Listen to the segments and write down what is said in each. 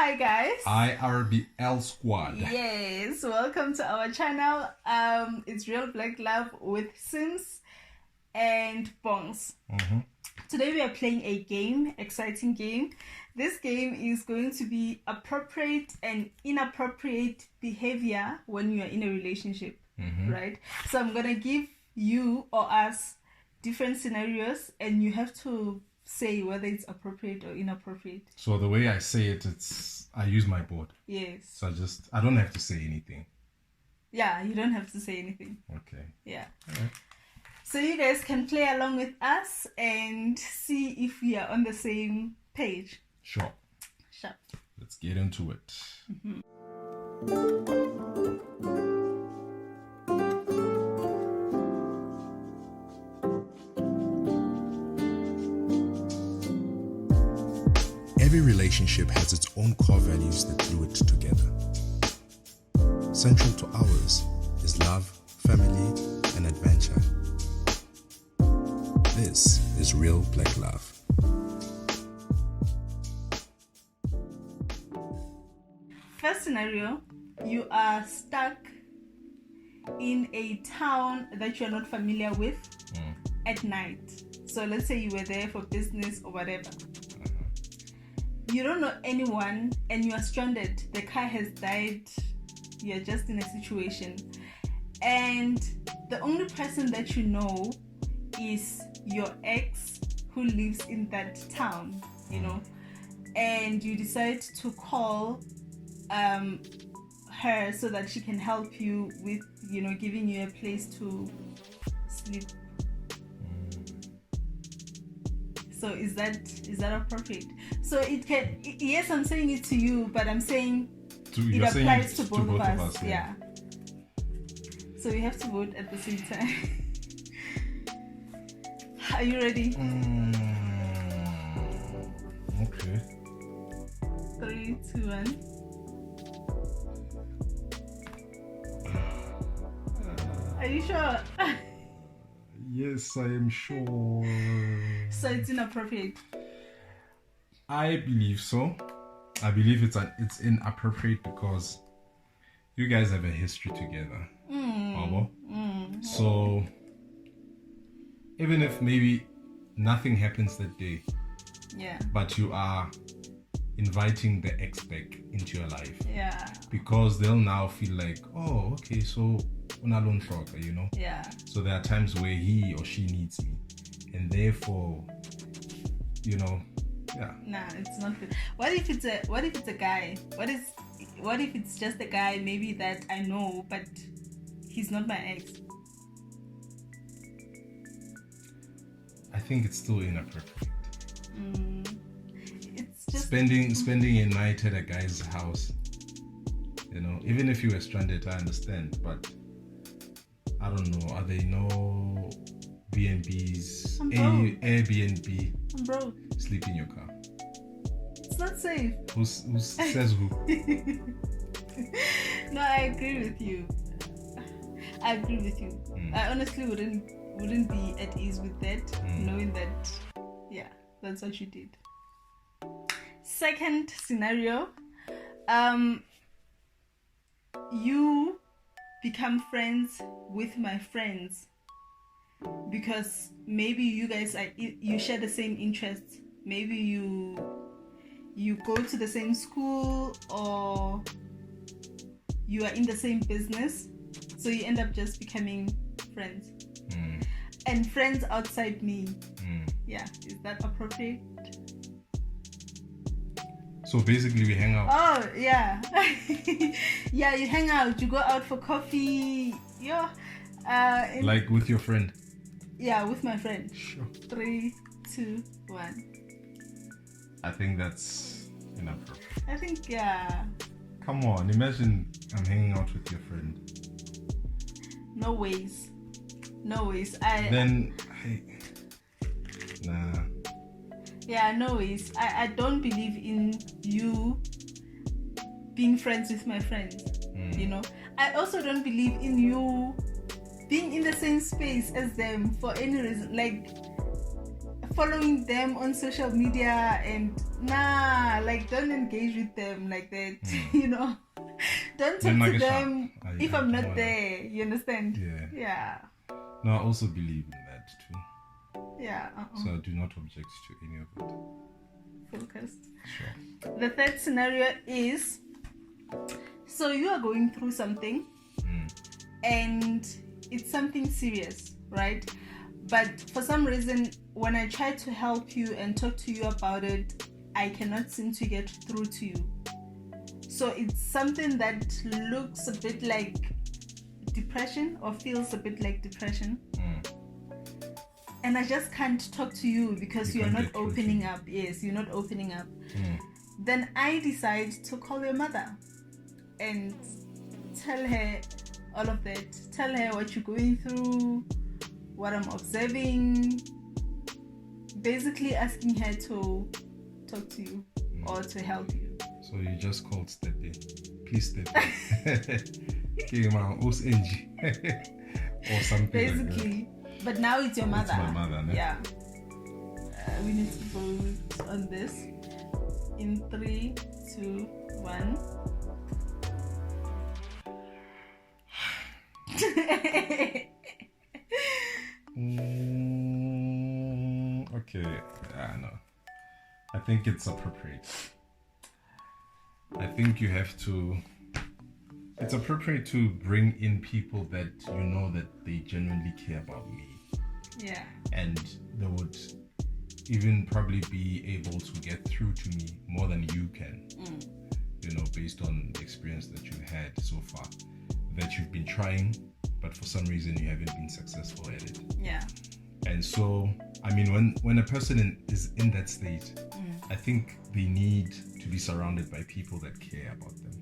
Hi guys. Hi RBL Squad. Yes, welcome to our channel. It's Real Black Love with Sims and Bongs. Today we are playing a game, exciting game. This game is going to be appropriate and inappropriate behavior when you are in a relationship, right? So I'm gonna give you or us different scenarios, and you have to say whether it's appropriate or inappropriate. So the way I say it, I use my board. Yes. So I don't have to say anything. Yeah, you don't have to say anything. Okay. Yeah. All right. So you guys can play along with us and see if we are on the same page. Sure. Let's get into it. Every relationship has its own core values that glue it together. Central to ours is love, family, and adventure. This is Real Black Love. First scenario, you are stuck in a town that you're not familiar with at night. So let's say you were there for business or whatever. You don't know anyone and you are stranded. The car has died. You're just in a situation. And the only person that you know is your ex who lives in that town, you know. And you decide to call her so that she can help you with, you know, giving you a place to sleep. So is that appropriate? So it can, yes, I'm saying it to you, but I'm saying it applies to both of us. Yeah. So we have to vote at the same time. Are you ready? Okay. 3, 2, 1. Are you sure? Yes, I am sure. So it's inappropriate. I believe so. I believe it's inappropriate because you guys have a history together. So even if maybe nothing happens that day, Yeah. but you are inviting the ex back into your life. Yeah. Because they'll now feel like, oh, okay, so unalone shocker, you know? Yeah. So there are times where he or she needs me. And therefore, you know, yeah. Nah, it's not good. What if it's a guy? What if it's just a guy maybe that I know, but he's not my ex? I think it's still inappropriate. It's just spending a night at a guy's house. You know, even if you were stranded, I understand, but I don't know. Are there no B&Bs, Airbnb? I'm broke. Sleep in your car. It's not safe. Who says who? No, I agree with you. I honestly wouldn't be at ease with that, knowing that, yeah, that's what you did. Second scenario, you become friends with my friends because maybe you guys you share the same interests. Maybe you go to the same school, or you are in the same business, so you end up just becoming friends. And friends outside me. Yeah, is that appropriate? So basically we hang out. Oh yeah. Yeah, you hang out, you go out for coffee. Yeah. Like with your friend? Yeah, with my friend. Sure. 3, 2, 1. I think that's inappropriate. I think, yeah. Come on, imagine I'm hanging out with your friend. No ways. Nah. Yeah, no ways. I don't believe in you being friends with my friends. You know, I also don't believe in you being in the same space as them for any reason, like following them on social media and Nah, like don't engage with them like that. You know, don't Then talk like to a them shark. if I I'm don't not wanna- there. You understand? Yeah. Yeah. No, I also believe in that too. Yeah. So I do not object to any of it. Focused. Sure. The third scenario is, so you are going through something and it's something serious, right? But for some reason, when I try to help you and talk to you about it, I cannot seem to get through to you. So it's something that looks a bit like depression or feels a bit like depression. And I just can't talk to you because You you're can't not get through to opening me. up. Yes, you're not opening up. Then I decide to call your mother and tell her all of that. Tell her what you're going through, what I'm observing. Basically asking her to talk to you or to help you. So you just called step in. Please step in. Okay, man, or something. Basically. Like But now it's your mother. It's my mother, no? Yeah. We need to vote on this. In 3, 2, 1. Okay, I know. I think it's appropriate. I think you have to. It's appropriate to bring in people that you know that they genuinely care about me, Yeah. and they would even probably be able to get through to me more than you can. You know, based on the experience that you've had so far, that you've been trying, but for some reason you haven't been successful at it. Yeah. And so, I mean, when a person is in that state, I think they need to be surrounded by people that care about them.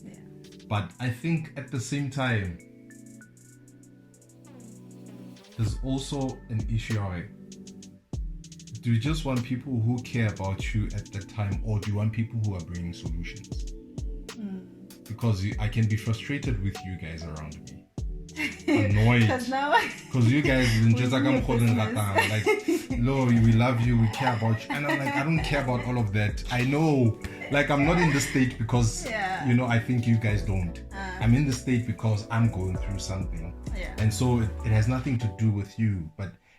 Yeah. But I think at the same time, there's also an issue. Do you just want people who care about you at that time, or do you want people who are bringing solutions? Because I can be frustrated with you guys around me. Annoyed. Because now Because you guys just like I'm your calling business. like, no, we love you, we care about you. And I'm like, I don't care about all of that. I know. Like, I'm not in the state because, Yeah. you know, I think you guys don't. I'm in the state because I'm going through something. Yeah. And so it has nothing to do with you.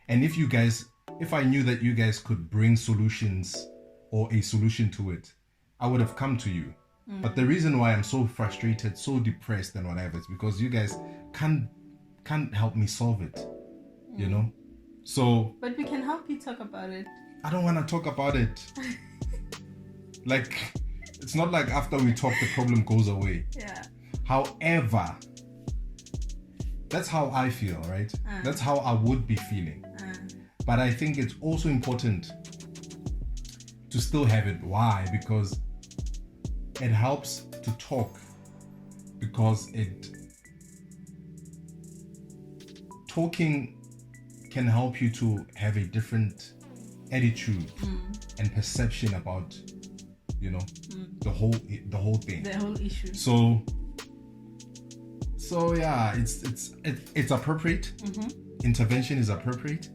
And if I knew that you guys could bring solutions or a solution to it, I would have come to you. But the reason why I'm so frustrated, so depressed and whatever, is because you guys can't help me solve it. You know? So But we can help you talk about it. I don't want to talk about it. Like, it's not like after we talk the problem goes away. Yeah. However, that's how I feel, right? That's how I would be feeling. But I think it's also important to still have it. Why? Because it helps to talk. Because talking can help you to have a different attitude and perception about, you know, the whole thing. The whole issue. So yeah, it's appropriate. Intervention is appropriate.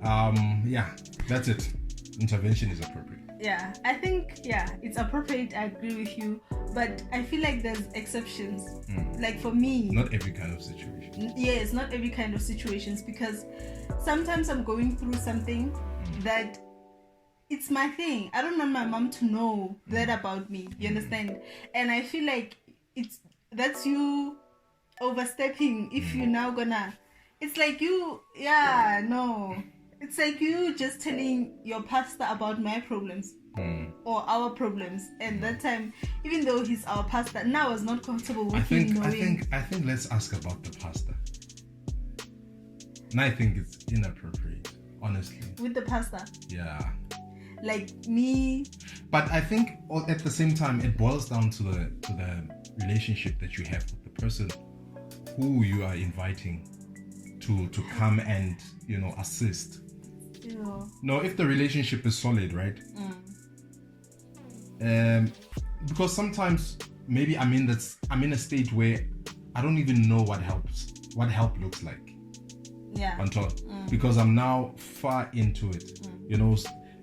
Yeah, that's it. Intervention is appropriate. Yeah, I think, it's appropriate. I agree with you. But I feel like there's exceptions. Like for me. Not every kind of situation. Yes, not every kind of situations, because sometimes I'm going through something that it's my thing. I don't want my mom to know that about me. You understand? And I feel like that's you overstepping if you're now gonna. It's like you, it's like you just telling your pastor about my problems or our problems. And that time, even though he's our pastor, now I was not comfortable with him knowing. I think let's ask about the pastor. And I think it's inappropriate, honestly. With the pastor, Yeah. like me. But I think at the same time, it boils down to the relationship that you have with the person who you are inviting to come and, you know, assist. No, if the relationship is solid, right? Because sometimes maybe I'm in a state where I don't even know what help looks like. Yeah. On top, because I'm now far into it. You know,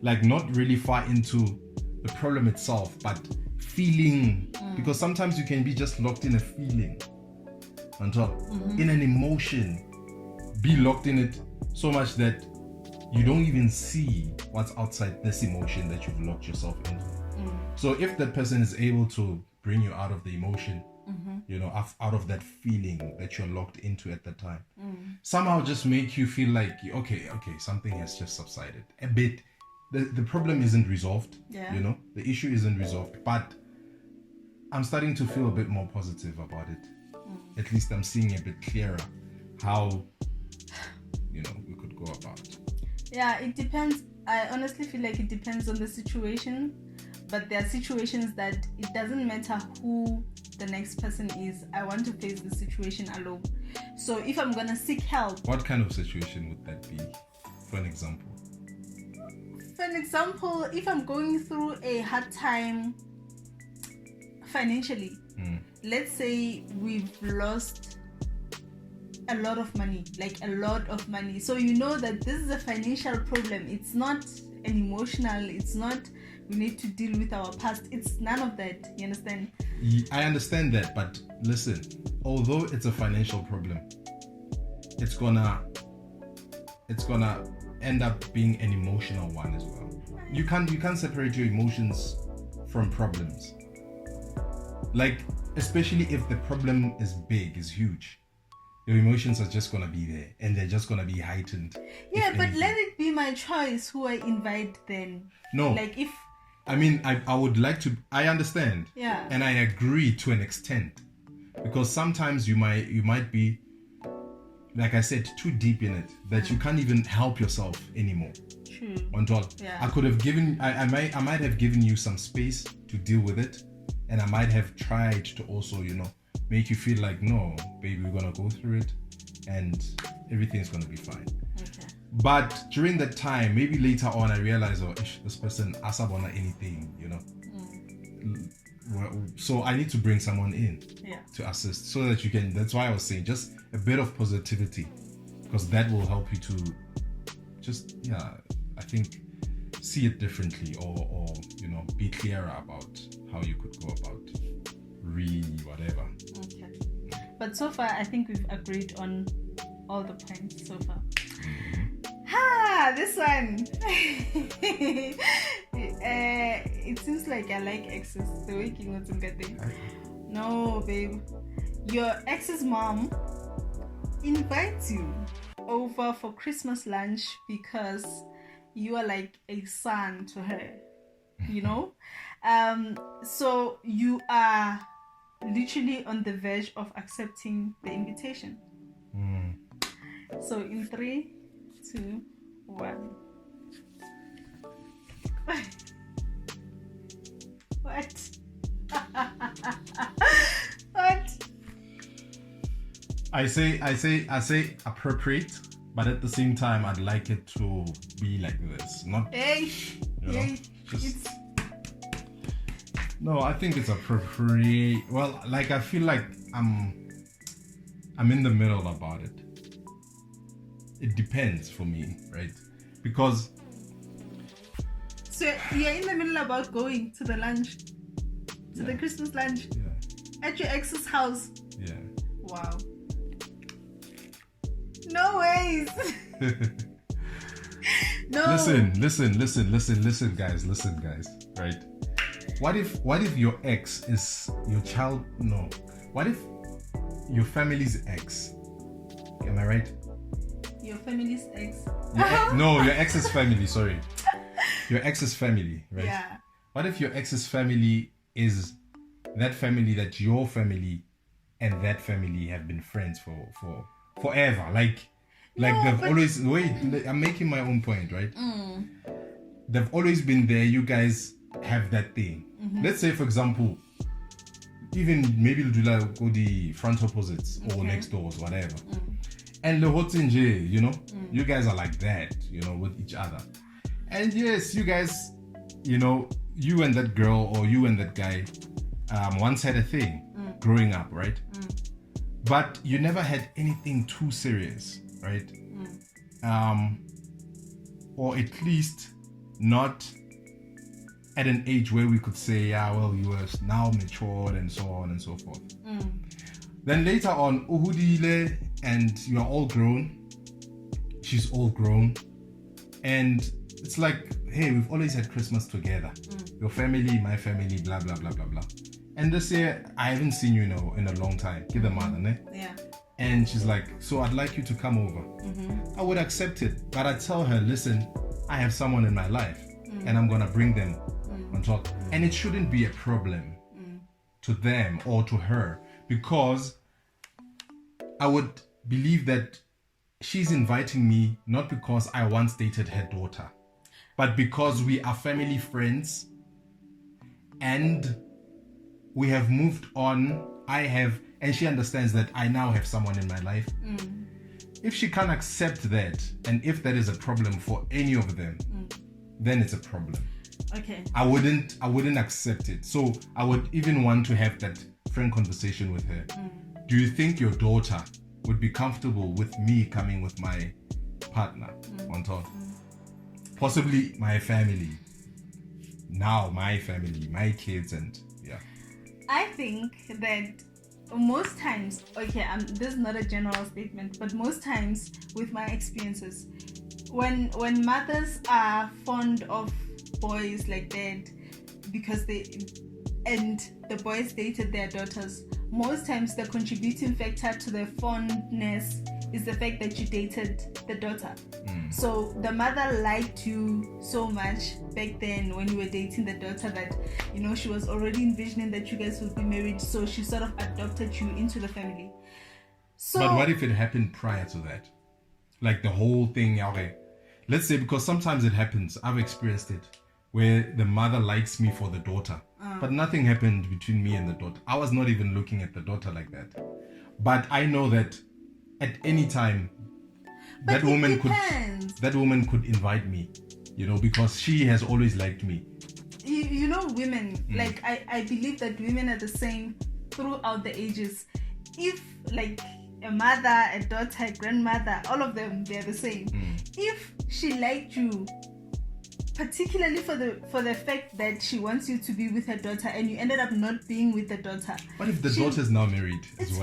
like not really far into the problem itself, but feeling, because sometimes you can be just locked in a feeling on top, in an emotion, be locked in it so much that you don't even see what's outside this emotion that you've locked yourself into. So if that person is able to bring you out of the emotion, you know, out of that feeling that you're locked into at that time, somehow just make you feel like, okay, something has just subsided a bit. The problem isn't resolved, you know, the issue isn't resolved, but I'm starting to feel a bit more positive about it. At least I'm seeing a bit clearer how, you know, we could go about it. Yeah, it depends. I honestly feel like it depends on the situation, but there are situations that it doesn't matter who the next person is. I want to face the situation alone. So if I'm gonna seek help, what kind of situation would that be? For an example. For an example, if I'm going through a hard time financially, let's say we've lost a lot of money, like a lot of money. So you know that this is a financial problem. It's not an emotional, it's not we need to deal with our past. It's none of that. You understand? I understand that, but listen, although it's a financial problem, it's gonna end up being an emotional one as well. You can't separate your emotions from problems. Like, especially if the problem is big, is huge, your emotions are just gonna be there and they're just gonna be heightened. Yeah, but let it be my choice who I invite then. No. Like if I mean, I would like to, I understand. Yeah. And I agree to an extent. Because sometimes you might be, like I said, too deep in it that you can't even help yourself anymore. True. Yeah. I could have given, I might have given you some space to deal with it, and I might have tried to also, you know, make you feel like, no, baby, we're gonna go through it, and everything's gonna be fine. Okay. But during that time, maybe later on, I realized, oh, this person asabona anything, you know. Well, so I need to bring someone in to assist, so that you can. That's why I was saying just a bit of positivity, because that will help you to just, I think, see it differently, or you know, be clearer about how you could go about whatever. Okay. But so far, I think we've agreed on all the points so far. This one. It seems like I like exes. The way you want to get there. No, babe. Your ex's mom invites you over for Christmas lunch because you are like a son to her. You know? So you are literally on the verge of accepting the invitation. So in 3, 2, 1. What? What? I say appropriate, but at the same time, I'd like it to be like this. Not. No, I think it's appropriate. Well, like I feel like I'm in the middle about it. It depends for me, right? Because so you're in the middle about going to the lunch, the Christmas lunch, at your ex's house. Yeah. Wow. No ways. No. Listen, guys. Right? What if your ex is your child? No. What if your family's ex? Am I right? Your family's ex? No, your ex's family. Sorry, your ex's family, right? Yeah. What if your ex's family is that family that your family and that family have been friends for forever? Like they've always. Wait, I'm making my own point, right? They've always been there. You guys have that thing. Let's say, for example, even maybe go the front opposites or next doors, whatever. And the Hotinje, you know, you guys are like that, you know, with each other. And yes, you guys, you know, you and that girl or you and that guy once had a thing growing up, right? But you never had anything too serious, right? Or at least not at an age where we could say, yeah, well, you are now matured and so on and so forth. Then later on, uhudile, and you are all grown. She's all grown. And it's like, hey, we've always had Christmas together. Your family, my family, blah, blah, blah, blah, blah. And this year, I haven't seen you in a long time. Give the mother, ne? Yeah. And she's like, so I'd like you to come over. I would accept it. But I tell her, listen, I have someone in my life. And I'm going to bring them on top. And it shouldn't be a problem to them or to her. Because I would believe that she's inviting me not because I once dated her daughter, but because we are family friends and we have moved on. And she understands that I now have someone in my life. If she can't accept that, and if that is a problem for any of them, then it's a problem. Okay. I wouldn't accept it. So I would even want to have that frank conversation with her. Do you think your daughter would be comfortable with me coming with my partner on top? Possibly my family. Now my family, my kids, and yeah. I think that most times, okay, this is not a general statement, but most times with my experiences, when mothers are fond of boys like that because the boys dated their daughters, most times the contributing factor to their fondness is the fact that you dated the daughter. So the mother liked you so much back then when you were dating the daughter that, she was already envisioning that you guys would be married. So she sort of adopted you into the family. So, but what if it happened prior to that? Like the whole thing, okay. Let's say, because sometimes it happens, I've experienced it, where the mother likes me for the daughter. But nothing happened between me and the daughter. I was not even looking at the daughter like that. But I know that at any time, that woman could invite me, because she has always liked me. Women, like I believe that women are the same throughout the ages. If like a mother, a daughter, a grandmother, all of them, they're the same. If she liked you, particularly for the fact that she wants you to be with her daughter and you ended up not being with the daughter. What if the daughter's now married? It's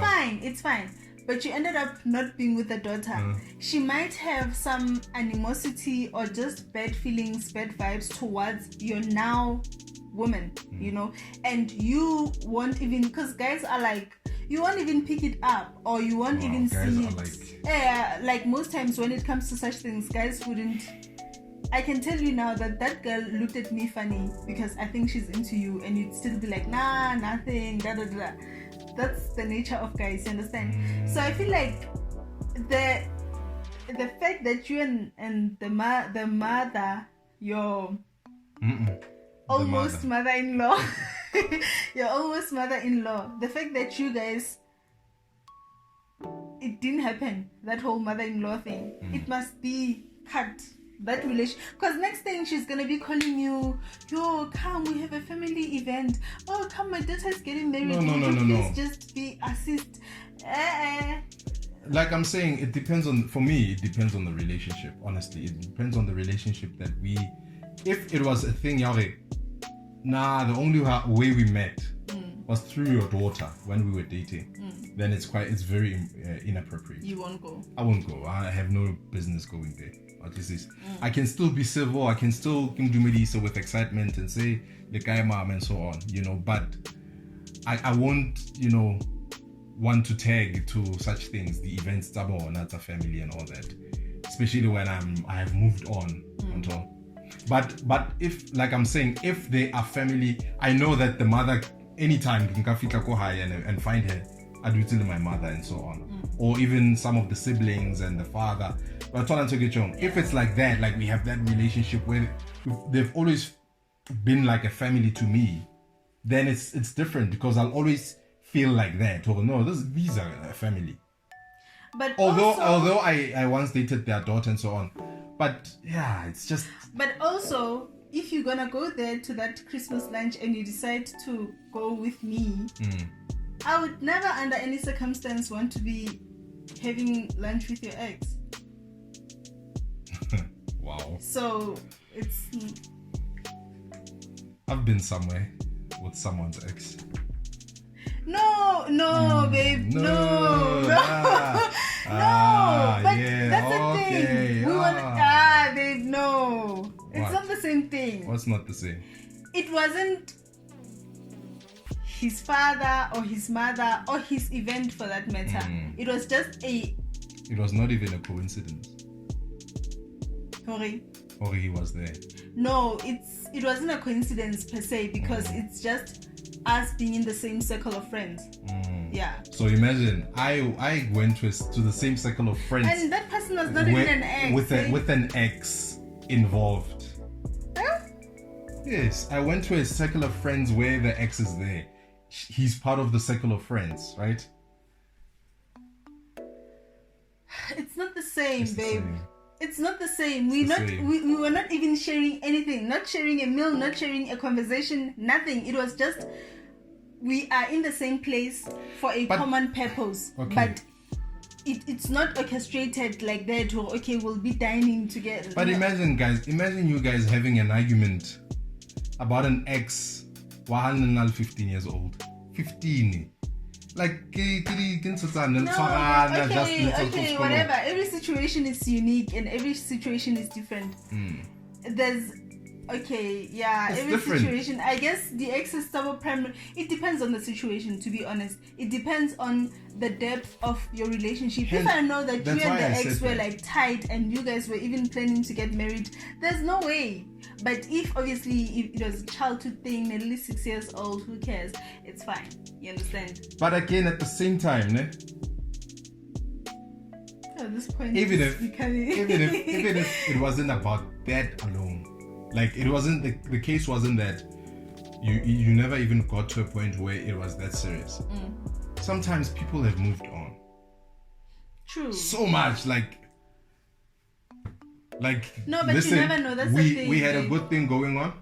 fine. But you ended up not being with the daughter. She might have some animosity or just bad feelings, bad vibes towards your now woman, and you won't even, because guys are like, you won't even pick it up or you won't even see it. Like most times when it comes to such things, guys wouldn't. I can tell you now that girl looked at me funny because I think she's into you, and you'd still be like, nah, nothing, da da da. That's the nature of guys, you understand? So I feel like the fact that you and the mother, your almost mother-in-law, your almost mother-in-law, the fact that you guys, it didn't happen, that whole mother-in-law thing, it must be cut. That relation, because next thing she's gonna be calling you, yo, come, we have a family event. Oh, come, my daughter's getting married. No. Please just be assist. Like I'm saying, it depends on the relationship. Honestly, it depends on the relationship that we. If it was a thing, the only way we met was through your daughter when we were dating. Then it's very inappropriate. You won't go. I won't go. I have no business going there. At least I can still be civil. I can still do Melissa with excitement and say the guy mom and so on, but I won't, want to tag to such things, the events, tabo, not a family and all that, especially when I have moved on. But if, like I'm saying, if they are family, I know that the mother anytime can go high and find her. I do tell my mother and so on, or even some of the siblings and the father. But if it's like that, like we have that relationship where they've always been like a family to me, then it's different, because I'll always feel like that. Or no, these are a family. But although I once dated their daughter and so on, but yeah, it's just. But also, if you're gonna go there to that Christmas lunch and you decide to go with me, I would never under any circumstance want to be having lunch with your ex. Wow. So it's I've been somewhere with someone's ex. No, babe. No. But yeah, that's the okay, thing. Babe, no. It's What? not the same thing. What's not the same? It wasn't his father or his mother or his event for that matter. It was just It was not even a coincidence. Sorry. Or he was there. No, it wasn't a coincidence per se because it's just us being in the same circle of friends. Yeah. So imagine I went to the same circle of friends. And that person was not even an ex. With an ex involved. Huh? Yes, I went to a circle of friends where the ex is there. He's part of the circle of friends, right? It's not the same, It's the babe. same. It's not the same. We were not even sharing anything. Not sharing a meal, not sharing a conversation, nothing. It was just we are in the same place for a common purpose. Okay. But it's not orchestrated like that or okay, we'll be dining together. But imagine you guys having an argument about an ex 15 years old. 15. Like okay, whatever. Every situation is unique and every situation is different. There's every different. situation. I guess the ex is double primary. It depends on the situation, to be honest. It depends on the depth of your relationship. If I know that you and the ex were like tight and you guys were even planning to get married, there's no way. But if it was a childhood thing, at least 6 years old, who cares? It's fine. You understand? But again, at the same time, at this point, even if it wasn't about that alone, like it wasn't the case wasn't that you never even got to a point where it was that serious. Sometimes people have moved on. True. So much no, but listen, you never know. That's the thing. We had a good thing going on,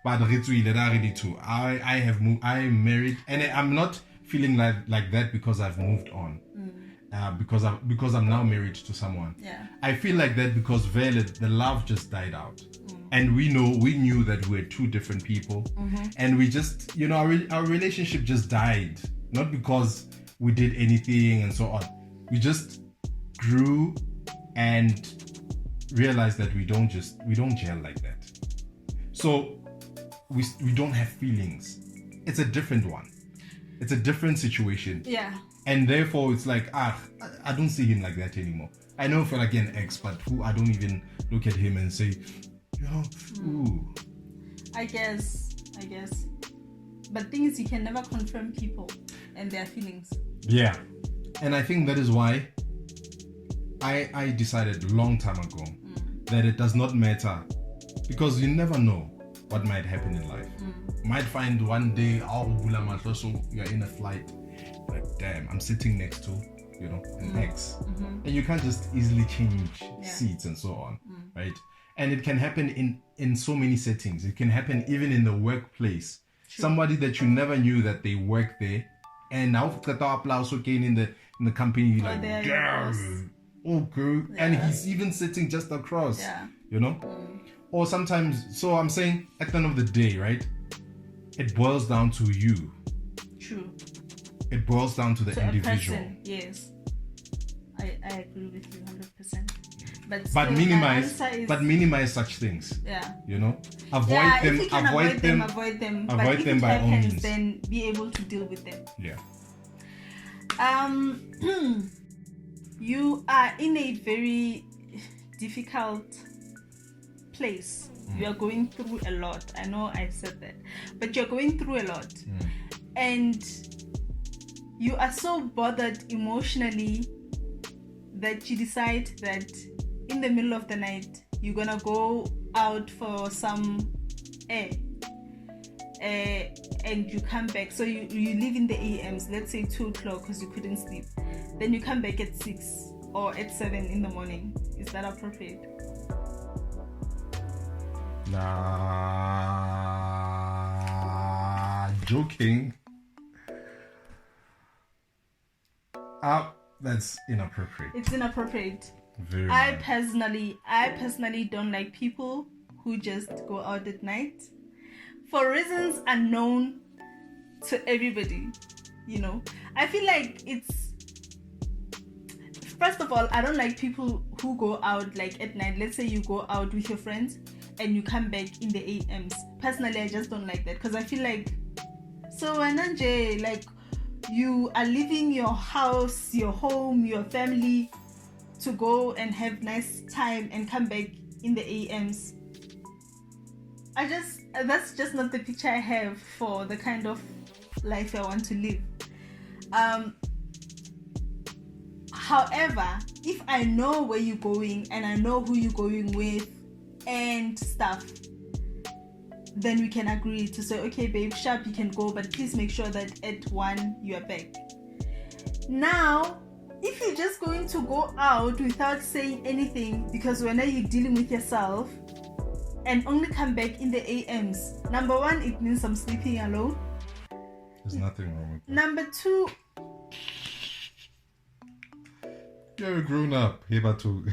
but I have moved. I am married, and I'm not feeling like that because I've moved on. Because I'm now married to someone. Yeah. I feel like that because the love just died out, and we knew that we're two different people, and we just our relationship just died, not because we did anything and so on. We just grew and realized that we don't gel like that. So we don't have feelings. It's a different one. It's a different situation. Yeah. And therefore it's like I don't see him like that anymore. I know for like an ex, but I don't even look at him and say, ooh. I guess. But thing is, you can never confirm people and their feelings. Yeah. And I think that is why I decided a long time ago that it does not matter, because you never know what might happen in life. You might find one day, you're in a flight, like damn, I'm sitting next to an ex, and you can't just easily change seats and so on, right? And it can happen in so many settings. It can happen even in the workplace. True. Somebody that you never knew that they work there, and now again in the company, you're like, damn. Okay, and he's even sitting just across, or sometimes. So I'm saying, at the end of the day, right? It boils down to you. True. It boils down to the individual. Yes, I agree with you 100%. But minimize such things. Yeah. Avoid them. If you can avoid them. Avoid them by all means. Then be able to deal with them. Yeah. You are in a very difficult place. You are going through a lot. I know I said that, but you're going through a lot, and you are so bothered emotionally that you decide that in the middle of the night you're gonna go out for some air. And you come back, so you leave in the AMs, let's say 2 o'clock because you couldn't sleep, then you come back at 6 or at 7 in the morning. Is that appropriate? Nah, joking. That's inappropriate. It's inappropriate. Very I much. personally don't like people who just go out at night for reasons unknown to everybody, I feel like it's, first of all, I don't like people who go out like at night. Let's say you go out with your friends and you come back in the AMs. Personally, I just don't like that, because I feel like, so Ananje, like, you are leaving your house, your home, your family to go and have nice time and come back in the AMs. That's just not the picture I have for the kind of life I want to live. However, if I know where you're going and I know who you're going with and stuff, then we can agree to say, okay, babe, sharp, you can go, but please make sure that at 1 you are back. Now, if you're just going to go out without saying anything, because when you're dealing with yourself and only come back in the AMs, number one, it means I'm sleeping alone. There's nothing wrong with that. Number two, you're a grown up. Hebatu.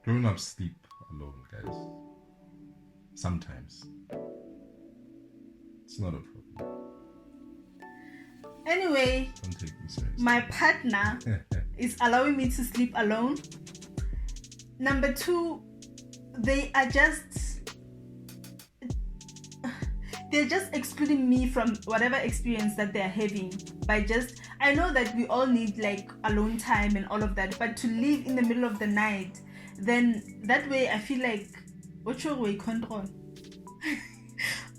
Grown ups sleep alone, guys. Sometimes. It's not a problem. Anyway, don't take me seriously. My partner is allowing me to sleep alone. Number two, they're just excluding me from whatever experience that they're having by just, I know that we all need like alone time and all of that, but to live in the middle of the night, then that way I feel like, what's your way control?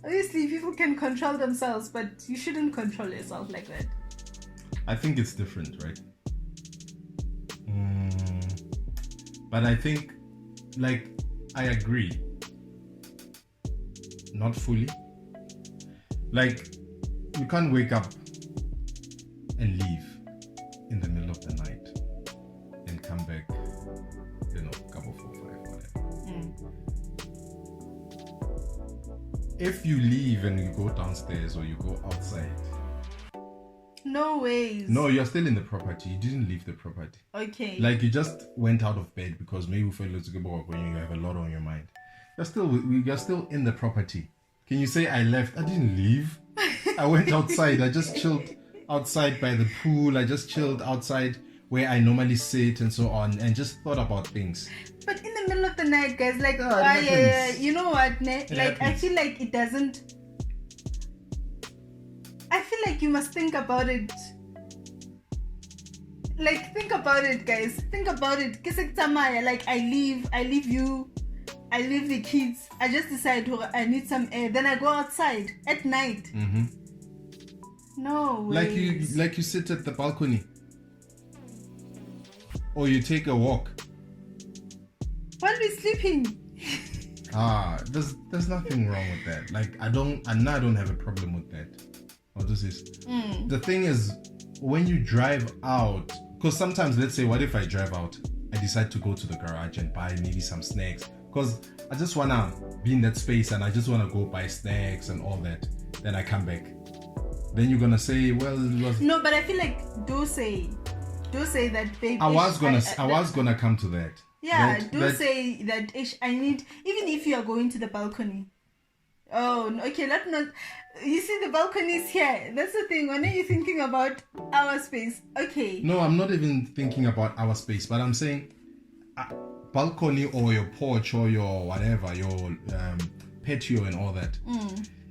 Obviously people can control themselves, but you shouldn't control yourself like that. I think it's different, right? But I think, like, I agree. Not fully. Like, you can't wake up and leave in the middle of the night and come back, couple 4, 5, whatever. If you leave and you go downstairs or you go outside, no ways. No, you're still in the property. You didn't leave the property. Okay. Like, you just went out of bed because maybe you felt when you have a lot on your mind. You're still in the property. Can you say I left? I didn't leave. I went outside. I just chilled outside by the pool. I just chilled outside where I normally sit and so on, and just thought about things. But in the middle of the night, guys, like, you know what, like, happens. I feel like it doesn't. I feel like you must think about it. Like, think about it, guys. Think about it. Like, I leave you, I leave the kids. I just decide I need some air. Then I go outside at night. Mm-hmm. No way. Like you sit at the balcony, or you take a walk while we're sleeping. There's nothing wrong with that. Like, I don't have a problem with that. The thing is, when you drive out, because sometimes, let's say, what if I drive out, I decide to go to the garage and buy maybe some snacks, because I just want to be in that space and I just want to go buy snacks and all that. Then I come back. Then you're going to say, well, it was... No, but I feel like, do say that, baby. I was going to come to that. Yeah, say that I need, even if you are going to the balcony. Oh, okay, not. You see, the balcony is here. That's the thing. When are you thinking about our space? Okay. No, I'm not even thinking about our space, but I'm saying balcony or your porch or your whatever, your patio and all that.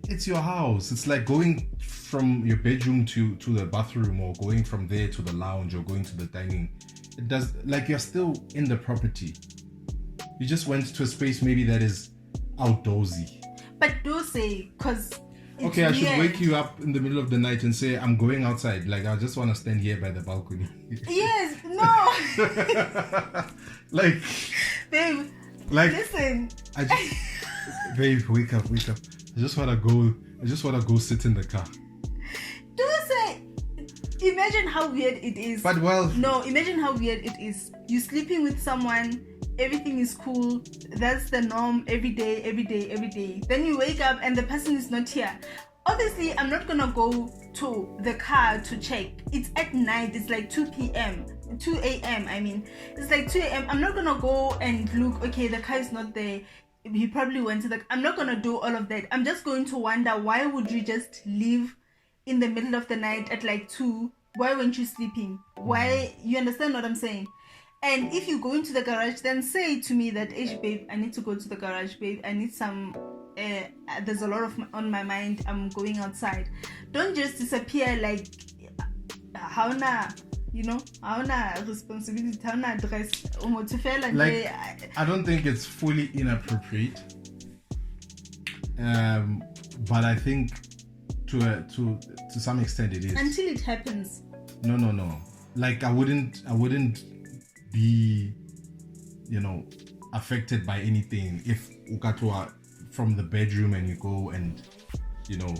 It's your house. It's like going from your bedroom to the bathroom, or going from there to the lounge, or going to the dining. It does, like, you're still in the property. You just went to a space maybe that is outdoorsy. But do say, because okay, I should wake you up in the middle of the night and say, I'm going outside. Like, I just want to stand here by the balcony. Yes, no. Like, babe, like, listen. Babe, wake up. I just want to go sit in the car. Do say, imagine how weird it is. But imagine how weird it is. You sleeping with someone, everything is cool, that's the norm, every day. Then you wake up and the person is not here. Obviously, I'm not gonna go to the car to check. It's at night. It's like 2 a.m. I mean, it's like 2 a.m. I'm not gonna go and look. Okay, the car is not there. he probably went to the... I'm not going to do all of that. I'm just going to wonder, why would you just leave in the middle of the night at like 2? Why weren't you sleeping? Why? You understand what I'm saying? And if you go into the garage, then say to me that, hey, babe, I need to go to the garage, babe. I need some... there's a lot on my mind. I'm going outside. Don't just disappear like... How na... You know, how na responsibility, how na address. Like, I don't think it's fully inappropriate. But I think to some extent it is. Until it happens. No. Like, I wouldn't be, you know, affected by anything if ukatwa from the bedroom and you go and, you know,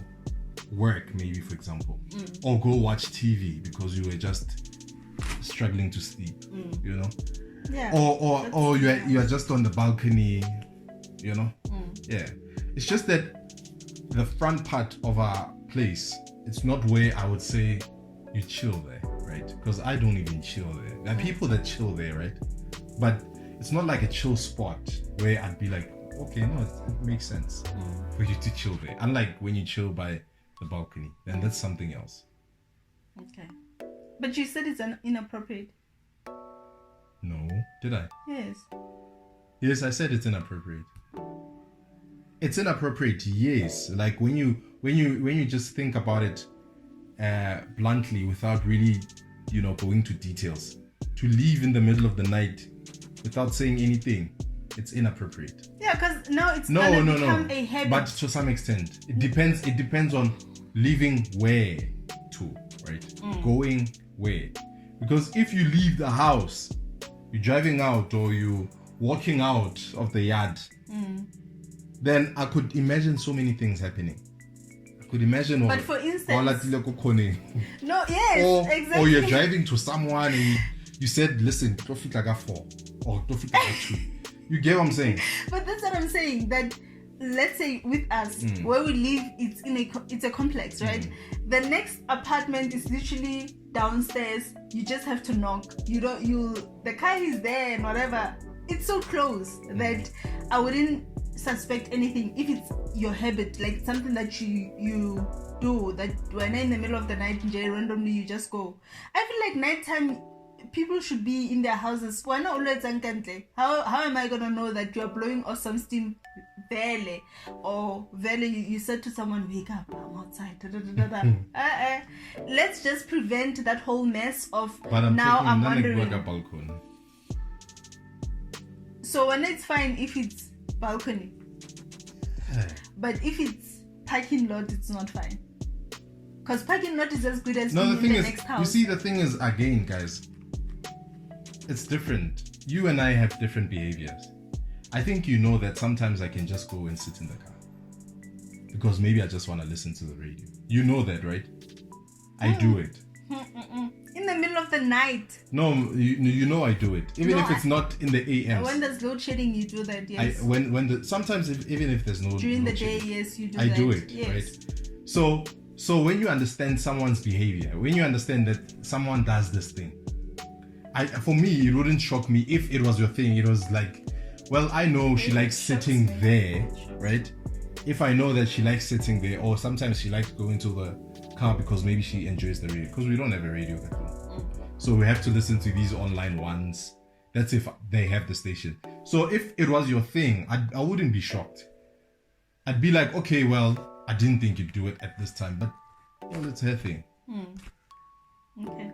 work maybe, for example, or go watch TV because you were just struggling to sleep, you know, or you are just on the balcony, you know. Yeah, it's just that the front part of our place, it's not where I would say you chill there, right? Because I don't even chill there. There are people that chill there, right? But it's not like a chill spot where I'd be like, okay, no, it makes sense for you to chill there. Unlike when you chill by the balcony, then that's something else. Okay. But you said it's inappropriate. No, did I? Yes. Yes, I said it's inappropriate. It's inappropriate, yes. Like when you just think about it bluntly without really, you know, going to details. To leave in the middle of the night without saying anything, it's inappropriate. Yeah, because now it's gonna become a habit. But to some extent, it depends on leaving where to, right? Going where. Because if you leave the house, you're driving out or you walking out of the yard, then I could imagine so many things happening. I could imagine. But for instance, no, yes, exactly. Or you're driving to someone and you said, listen, traffic like a 4 or traffic like a 2. You get what I'm saying? But that's what I'm saying. That let's say with us, where we live, it's a complex, right? The next apartment is literally downstairs. You just have to knock. The car is there and whatever. It's so close that I wouldn't suspect anything if it's your habit, like something that you do, that when in the middle of the night randomly you just go. I feel like nighttime people should be in their houses. How am I gonna know that you're blowing off some steam? Or you said to someone, wake up, I'm outside. Let's just prevent that whole mess of I'm wondering. So when it's fine if it's balcony, but if it's parking lot, it's not fine. Because parking lot is as good as being in the next house. You see, the thing is, again, guys, it's different. You and I have different behaviors. I think you know that sometimes I can just go and sit in the car because maybe I just want to listen to the radio. You know that, right? I do it. In the middle of the night. No, you know I do it. Even if it's not in the AMs. When there's load shedding, you do that, yes. Sometimes even if there's no during the day, shedding, yes, you do I that. do it, yes. right? So when you understand someone's behavior, when you understand that someone does this thing, for me, it wouldn't shock me if it was your thing. It was like, well, I know she likes sitting there, right? If I know that she likes sitting there, or sometimes she likes going to the car because maybe she enjoys the radio, because we don't have a radio at home. So we have to listen to these online ones. That's if they have the station. So if it was your thing, I wouldn't be shocked. I'd be like, okay, well, I didn't think you'd do it at this time, but well, it's her thing. Okay.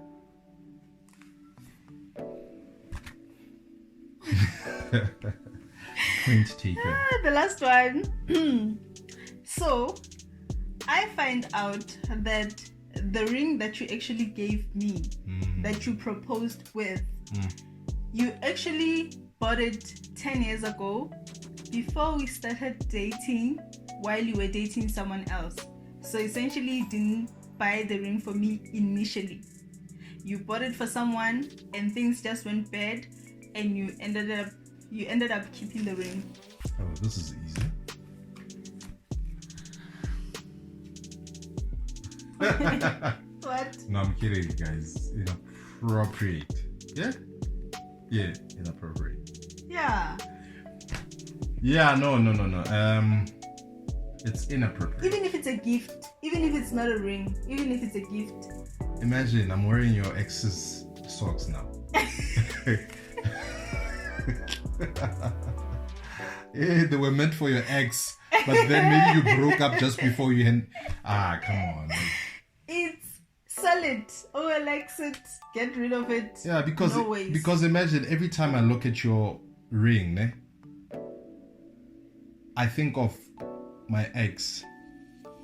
Point taken. The last one. So I find out that the ring that you actually gave me, that you proposed with, you actually bought it 10 years ago before we started dating, while you were dating someone else. So essentially you didn't buy the ring for me initially. You bought it for someone and things just went bad and you ended up keeping the ring. Oh, this is easy. What? No, I'm kidding, guys. Inappropriate. Yeah? Yeah, inappropriate. Yeah. Yeah, no. It's inappropriate. Even if it's a gift, even if it's not a ring, even if it's a gift. Imagine I'm wearing your ex's socks now. Yeah, they were meant for your ex, but then maybe you broke up just before you had. Come on. It's solid. Oh, I likes it. Get rid of it. Yeah, because no ways. because imagine every time I look at your ring, I think of my ex,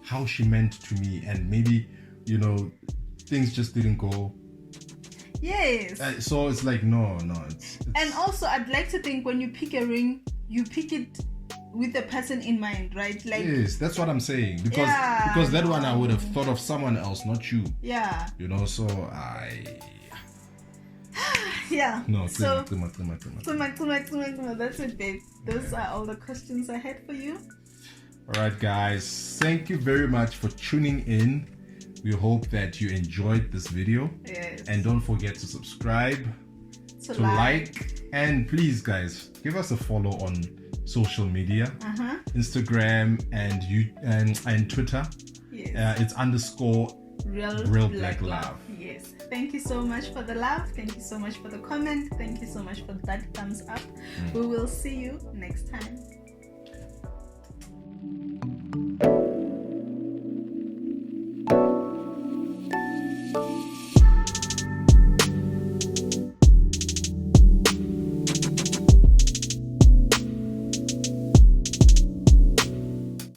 how she meant to me, and maybe things just didn't go. Yes. So it's like no. It's And also, I'd like to think when you pick a ring, you pick it with the person in mind, right? Like yes, that's what I'm saying. Because that one I would have thought of someone else, not you. Yeah. So Yeah. No, So Tima. that's it, babe. Those are all the questions I had for you. All right, guys. Thank you very much for tuning in. We hope that you enjoyed this video. Yes. And don't forget to subscribe, to like, and please, guys, give us a follow on social media, Instagram and Twitter. Yes. It's _Real Black Love. Yes. Thank you so much for the love. Thank you so much for the comment. Thank you so much for that thumbs up. We will see you next time.